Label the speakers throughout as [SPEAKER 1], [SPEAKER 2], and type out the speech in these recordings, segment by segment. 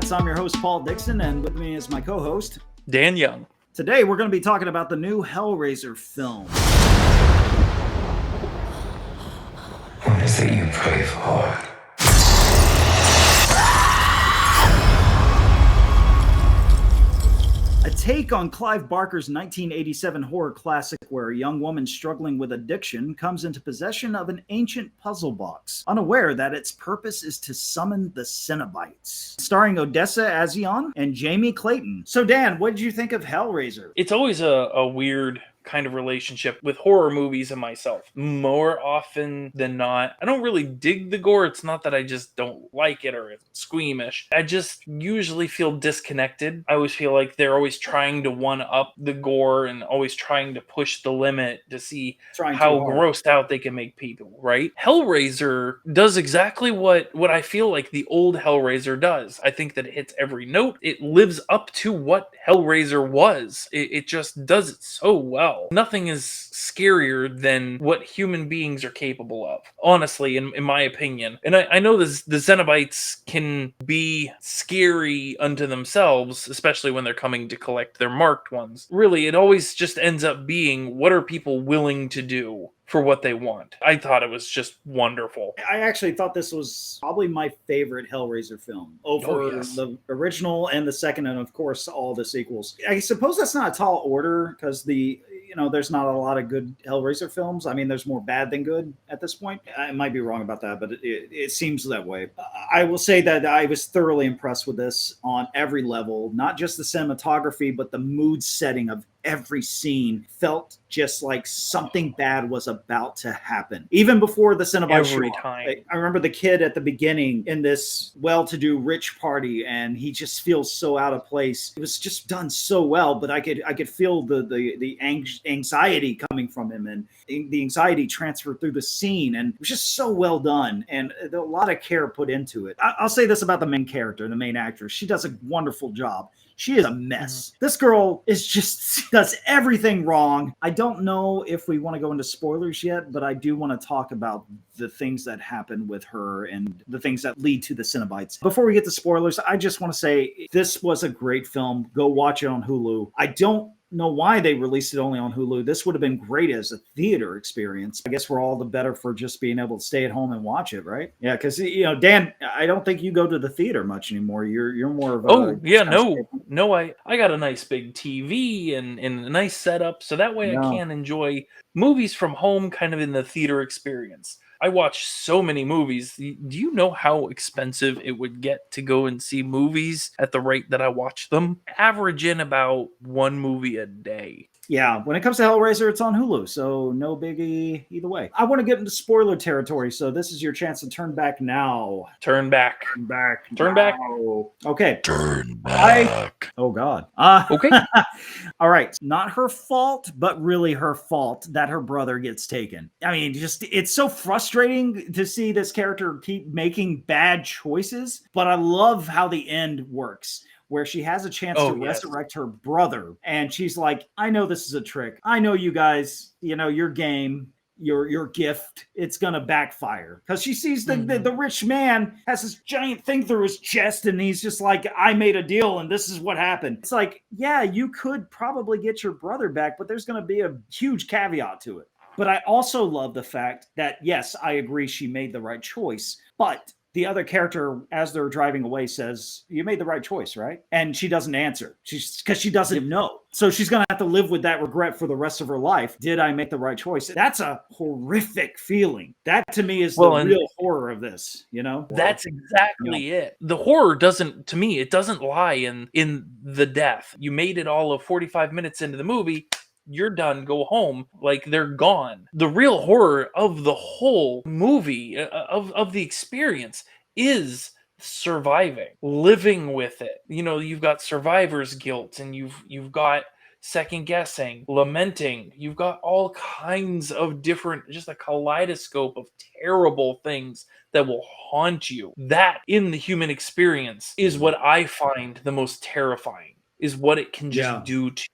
[SPEAKER 1] Reboot. I'm your host, Paul Dixon, and with me is my co-host,
[SPEAKER 2] Dan Young.
[SPEAKER 1] Today, we're going to be talking about the new Hellraiser film.
[SPEAKER 3] What is it you pray for?
[SPEAKER 1] A take on Clive Barker's 1987 horror classic where a young woman struggling with addiction comes into possession of an ancient puzzle box, unaware that its purpose is to summon the Cenobites. Starring Odessa A'zion and Jamie Clayton. So Dan, what did you think of Hellraiser?
[SPEAKER 2] It's always a weird kind of relationship with horror movies and myself. More often than not, I don't really dig the gore. It's not that I just don't like it or it's squeamish. I just usually feel disconnected. I always feel like they're always trying to one-up the gore and always trying to push the limit to see how grossed out they can make people, right? Hellraiser does exactly what I feel like the old Hellraiser does. I think that it hits every note. It lives up to what Hellraiser was. It just does it so well. Nothing is scarier than what human beings are capable of, honestly, in my opinion. And I know the Cenobites can be scary unto themselves, especially when they're coming to collect their marked ones. Really, it always just ends up being, what are people willing to do for what they want? I thought it was just wonderful.
[SPEAKER 1] I actually thought this was probably my favorite Hellraiser film over the original and the second, and of course all the sequels. I suppose that's not a tall order because there's not a lot of good Hellraiser films. I mean, there's more bad than good at this point. I might be wrong about that, but it seems that way. I will say that I was thoroughly impressed with this on every level, not just the cinematography, but the mood setting of every scene felt just like something bad was about to happen. Even before the Cenobites
[SPEAKER 2] every time.
[SPEAKER 1] I remember the kid at the beginning in this well-to-do rich party, and he just feels so out of place. It was just done so well, but I could feel the anxiety coming from him, and the anxiety transferred through the scene, and it was just so well done, and a lot of care put into it. I'll say this about the main character, the main actress. She does a wonderful job. She is a mess. This girl does everything wrong. I don't know if we want to go into spoilers yet, but I do want to talk about the things that happen with her and the things that lead to the Cenobites. Before we get to spoilers, I just want to say this was a great film. Go watch it on Hulu. I don't know why they released it only on Hulu. This would have been great as a theater experience. I guess we're all the better for just being able to stay at home and watch it, right? Yeah, because Dan, I don't think you go to the theater much anymore. You're more of a
[SPEAKER 2] no. I got a nice big TV and a nice setup, so that way I can enjoy movies from home, kind of in the theater experience. I watch so many movies. Do you know how expensive it would get to go and see movies at the rate that I watch them? Average in about one movie a day.
[SPEAKER 1] Yeah, when it comes to Hellraiser, it's on Hulu, so no biggie either way. I want to get into spoiler territory, so this is your chance to turn back now.
[SPEAKER 2] Turn back.
[SPEAKER 1] Turn back. Okay.
[SPEAKER 3] Turn back.
[SPEAKER 1] Oh, God.
[SPEAKER 2] Okay.
[SPEAKER 1] All right. Not her fault, but really her fault that her brother gets taken. I mean, it's so frustrating to see this character keep making bad choices, but I love how the end works, where she has a chance to resurrect her brother. And she's like, I know this is a trick. I know you guys, your game, your gift, it's going to backfire. Because she sees the rich man has this giant thing through his chest, and he's just like, I made a deal, and this is what happened. It's like, yeah, you could probably get your brother back, but there's going to be a huge caveat to it. But I also love the fact that, yes, I agree she made the right choice, but the other character, as they're driving away, says, you made the right choice, right? And she doesn't answer because she doesn't know. So she's going to have to live with that regret for the rest of her life. Did I make the right choice? That's a horrific feeling. That, to me, is the real horror of this,
[SPEAKER 2] That's exactly it. The horror doesn't lie in the death. You made it all of 45 minutes into the movie. You're done, go home, like they're gone. The real horror of the whole movie, of the experience, is surviving, living with it. You've got survivor's guilt, and you've got second guessing, lamenting. You've got all kinds of different, just a kaleidoscope of terrible things that will haunt you. That, in the human experience, is what I find the most terrifying, is what it can just do to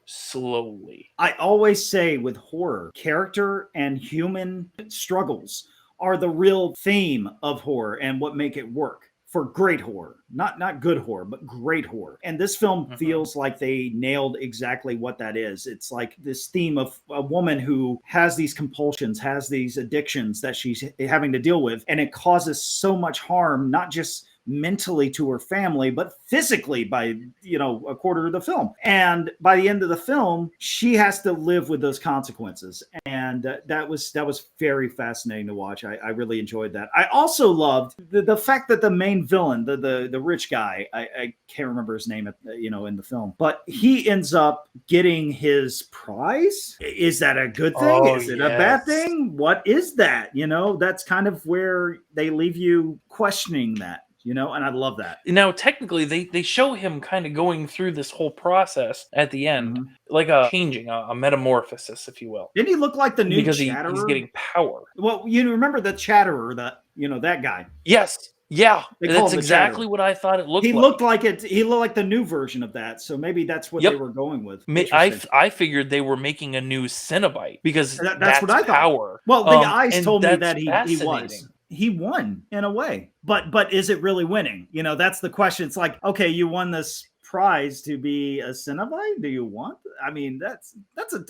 [SPEAKER 2] slowly.
[SPEAKER 1] I always say with horror, character and human struggles are the real theme of horror and what make it work. for great horror. Not good horror, but great horror. And this film feels like they nailed exactly what that is. It's like this theme of a woman who has these compulsions, has these addictions that she's having to deal with, and it causes so much harm, not just mentally to her family, but physically by, a quarter of the film. And by the end of the film, she has to live with those consequences. And that was very fascinating to watch. I really enjoyed that. I also loved the fact that the main villain, the rich guy, I can't remember his name, in the film, but he ends up getting his prize. Is that a good thing? Is it a bad thing? What is that? That's kind of where they leave you questioning that. And I love that.
[SPEAKER 2] Now, technically, they show him kind of going through this whole process at the end, like a changing, a metamorphosis, if you will.
[SPEAKER 1] Didn't he look like the new
[SPEAKER 2] because
[SPEAKER 1] Chatterer?
[SPEAKER 2] He's getting power.
[SPEAKER 1] Well, remember the Chatterer, that guy.
[SPEAKER 2] Yes. Yeah, that's exactly what I thought it looked like.
[SPEAKER 1] He looked like it. He looked like the new version of that. So maybe that's what they were going with.
[SPEAKER 2] I figured they were making a new Cenobite because that's what I thought. Power.
[SPEAKER 1] Well, the eyes told me that he was. He won in a way, but is it really winning? That's the question. It's like, okay, you won this prize to be a Cenobite. Do you want? I mean, that's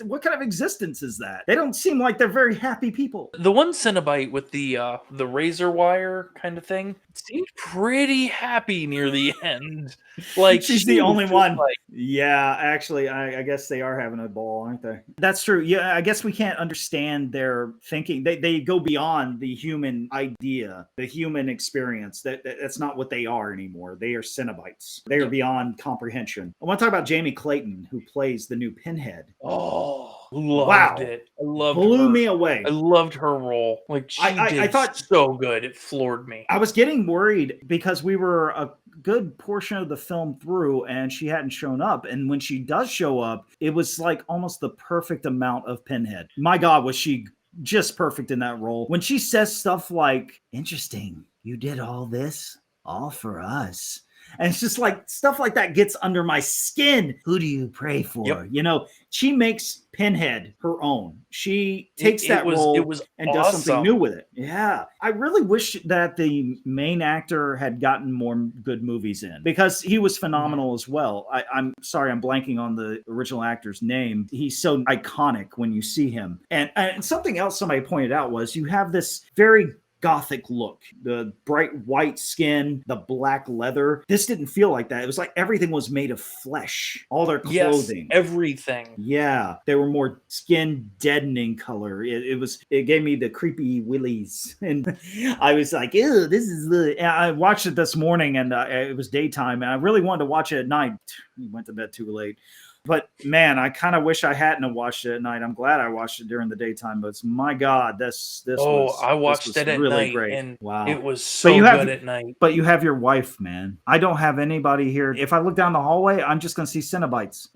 [SPEAKER 1] what kind of existence is that? They don't seem like they're very happy people.
[SPEAKER 2] The one Cenobite with the razor wire kind of thing seemed pretty happy near the end. Like
[SPEAKER 1] she's the only one. Yeah, actually, I guess they are having a ball, aren't they? That's true. Yeah, I guess we can't understand their thinking. They go beyond the human idea, the human experience. That's not what they are anymore. They are Cenobites. They are beyond comprehension. I want to talk about Jamie Clayton, who plays the new Pinhead.
[SPEAKER 2] Oh, loved it. I loved
[SPEAKER 1] Blew me away.
[SPEAKER 2] I loved her role. Like I thought so good. It floored me.
[SPEAKER 1] I was getting worried because we were a good portion of the film through and she hadn't shown up. And when she does show up, it was like almost the perfect amount of Pinhead. My God, was she just perfect in that role. When she says stuff like, interesting, you did all this all for us. And it's just like stuff like that gets under my skin. Who do you pray for?
[SPEAKER 2] Yep.
[SPEAKER 1] She makes Pinhead her own. She takes that role and does something new with it. Yeah. I really wish that the main actor had gotten more good movies in because he was phenomenal as well. I'm sorry, I'm blanking on the original actor's name. He's so iconic when you see him. And something else somebody pointed out was you have this very Gothic look, the bright white skin, the black leather. This didn't feel like that. It was like everything was made of flesh. All their clothing,
[SPEAKER 2] everything.
[SPEAKER 1] Yeah, they were more skin deadening color. It gave me the creepy willies, and I was like, ew, this is the. And I watched it this morning, and it was daytime, and I really wanted to watch it at night. We went to bed too late. But man, I kind of wish I hadn't watched it at night. I'm glad I watched it during the daytime. But my God, this
[SPEAKER 2] I watched it at
[SPEAKER 1] really
[SPEAKER 2] night,
[SPEAKER 1] great.
[SPEAKER 2] and
[SPEAKER 1] wow,
[SPEAKER 2] it was so good at night.
[SPEAKER 1] But you have your wife, man. I don't have anybody here. If I look down the hallway, I'm just gonna see Cenobites.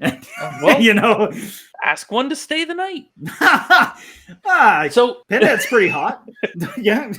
[SPEAKER 2] Well, ask one to stay the night.
[SPEAKER 1] So Pinhead's pretty hot. Yeah.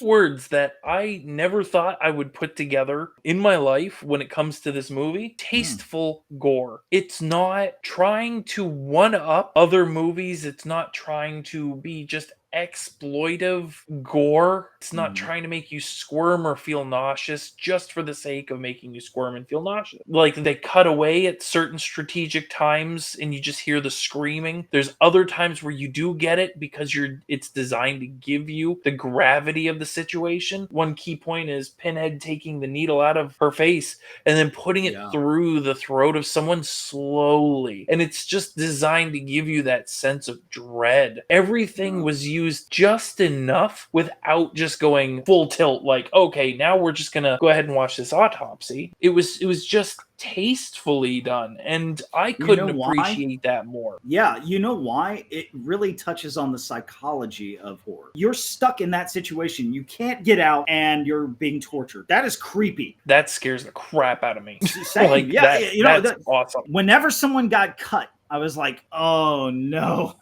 [SPEAKER 2] Words that I never thought I would put together in my life when it comes to this movie. Tasteful gore. It's not trying to one up other movies. It's not trying to be just exploitive gore. It's not trying to make you squirm or feel nauseous just for the sake of making you squirm and feel nauseous. Like they cut away at certain strategic times and you just hear the screaming. There's other times where you do get it because it's designed to give you the gravity of the situation. One key point is Pinhead taking the needle out of her face and then putting it through the throat of someone slowly. And it's just designed to give you that sense of dread. Everything was used just enough without just going full tilt like, okay, now we're just gonna go ahead and watch this autopsy. It was just tastefully done, and I couldn't appreciate that more.
[SPEAKER 1] Yeah, you know why? It really touches on the psychology of horror. You're stuck in that situation. You can't get out and you're being tortured. That is creepy.
[SPEAKER 2] That scares the crap out of me.
[SPEAKER 1] Like, yeah,
[SPEAKER 2] that's awesome.
[SPEAKER 1] Whenever someone got cut, I was like, oh no.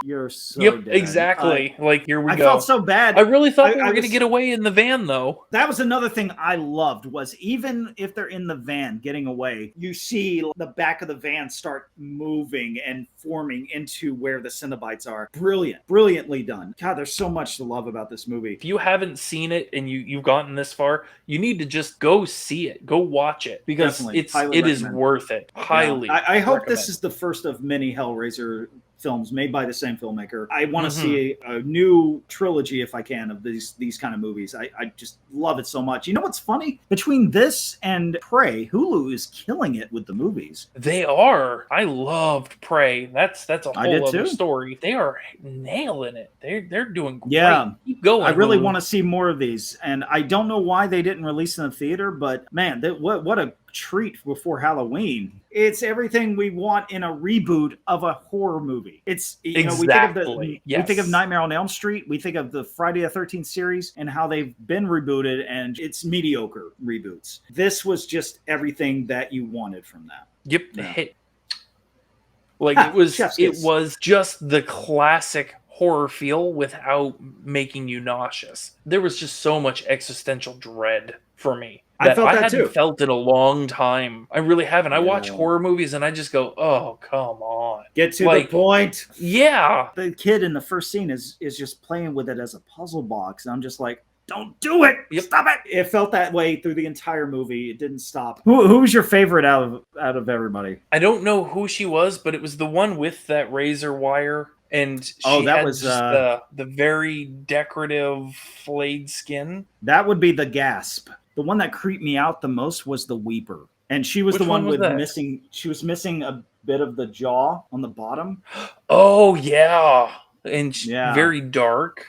[SPEAKER 1] You're You're so
[SPEAKER 2] Yep,
[SPEAKER 1] dead.
[SPEAKER 2] exactly. Like, here we
[SPEAKER 1] I
[SPEAKER 2] go.
[SPEAKER 1] felt so bad.
[SPEAKER 2] I really thought they
[SPEAKER 1] I
[SPEAKER 2] were going to
[SPEAKER 1] was-
[SPEAKER 2] get away in the van, though.
[SPEAKER 1] That was another thing I loved was even if they're in the van getting away, you see the back of the van start moving and forming into where the Cenobites are. Brilliant. Brilliantly done. God, there's so much to love about this movie.
[SPEAKER 2] If you haven't seen it and you've gotten this far, you need to just go see it. Go watch it because
[SPEAKER 1] Definitely.
[SPEAKER 2] it
[SPEAKER 1] Highly
[SPEAKER 2] is
[SPEAKER 1] recommend.
[SPEAKER 2] worth it. Highly.
[SPEAKER 1] Yeah. I hope
[SPEAKER 2] recommend.
[SPEAKER 1] this is the first of many Hellraiser films made by the same filmmaker. I want to
[SPEAKER 2] Mhm.
[SPEAKER 1] see a new trilogy, if I can, of these kind of movies. I just love it so much. You know what's funny? Between this and Prey, Hulu is killing it with the movies.
[SPEAKER 2] They are. I loved Prey. That's a
[SPEAKER 1] I did
[SPEAKER 2] whole other
[SPEAKER 1] too.
[SPEAKER 2] story. They are nailing it. They're doing great.
[SPEAKER 1] Yeah.
[SPEAKER 2] Keep going.
[SPEAKER 1] I really
[SPEAKER 2] Hulu.
[SPEAKER 1] want to see more of these, and I don't know why they didn't release in the theater, but man, what a treat before Halloween. It's everything we want in a reboot of a horror movie. It's we think of
[SPEAKER 2] Exactly.
[SPEAKER 1] we think of
[SPEAKER 2] Yes.
[SPEAKER 1] Nightmare on Elm Street, we think of the Friday the 13th series and how they've been rebooted and it's mediocre reboots. This was just everything that you wanted from that.
[SPEAKER 2] Yep.
[SPEAKER 1] Yeah.
[SPEAKER 2] Hit. Like
[SPEAKER 1] Chef's
[SPEAKER 2] it
[SPEAKER 1] kiss.
[SPEAKER 2] was just the classic horror feel without making you nauseous. There was just so much existential dread for me.
[SPEAKER 1] I
[SPEAKER 2] That
[SPEAKER 1] felt that
[SPEAKER 2] hadn't
[SPEAKER 1] too.
[SPEAKER 2] felt in a long time. I really haven't. I watch
[SPEAKER 1] Yeah.
[SPEAKER 2] horror movies and I just go, "Oh, come on."
[SPEAKER 1] Get to
[SPEAKER 2] Like-
[SPEAKER 1] the point.
[SPEAKER 2] Yeah.
[SPEAKER 1] The kid in the first scene is just playing with it as a puzzle box. And I'm just like, don't do it.
[SPEAKER 2] Yep.
[SPEAKER 1] Stop it. It felt that way through the entire movie. It didn't stop. Who was your favorite out of everybody?
[SPEAKER 2] I don't know who she was, but it was the one with that razor wire, and she
[SPEAKER 1] that
[SPEAKER 2] had
[SPEAKER 1] was,
[SPEAKER 2] just the very decorative flayed skin.
[SPEAKER 1] That would be the Gasp. The one that creeped me out the most was the Weeper. And she was
[SPEAKER 2] Which
[SPEAKER 1] the one
[SPEAKER 2] one was
[SPEAKER 1] with
[SPEAKER 2] that?
[SPEAKER 1] she was missing a bit of the jaw on the bottom.
[SPEAKER 2] Oh yeah, and
[SPEAKER 1] Yeah.
[SPEAKER 2] very dark.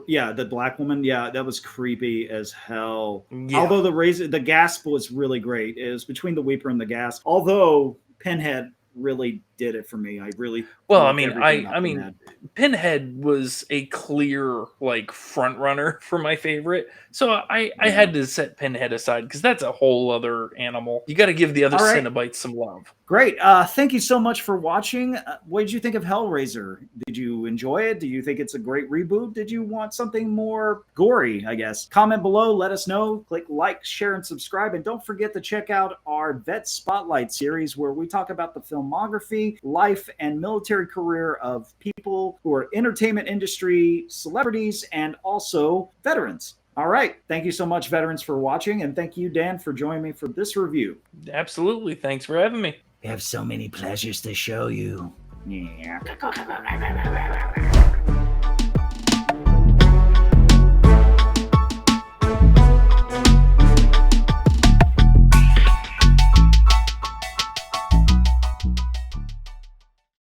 [SPEAKER 1] Yeah, the black woman. Yeah, that was creepy as hell.
[SPEAKER 2] Yeah.
[SPEAKER 1] Although the Gasp was really great. It was between the Weeper and the Gasp. Although Pinhead really did it for me. I really
[SPEAKER 2] Well, I
[SPEAKER 1] loved
[SPEAKER 2] mean,
[SPEAKER 1] everything about
[SPEAKER 2] I mean,
[SPEAKER 1] Pinhead.
[SPEAKER 2] Pinhead was a clear like front runner for my favorite, so I had to set Pinhead aside because that's a whole other animal. You got to give the other
[SPEAKER 1] All right.
[SPEAKER 2] Cenobites some love.
[SPEAKER 1] Great. Thank you so much for watching. What did you think of Hellraiser? Did you enjoy it? Do you think it's a great reboot? Did you want something more gory, I guess? Comment below. Let us know. Click like, share, and subscribe. And don't forget to check out our Vet Spotlight series where we talk about the filmography, life, and military career of people who are entertainment industry celebrities and also veterans. All right. Thank you so much, veterans, for watching. And thank you, Dan, for joining me for this review.
[SPEAKER 2] Absolutely. Thanks for having me.
[SPEAKER 1] We have so many pleasures to show you. Yeah.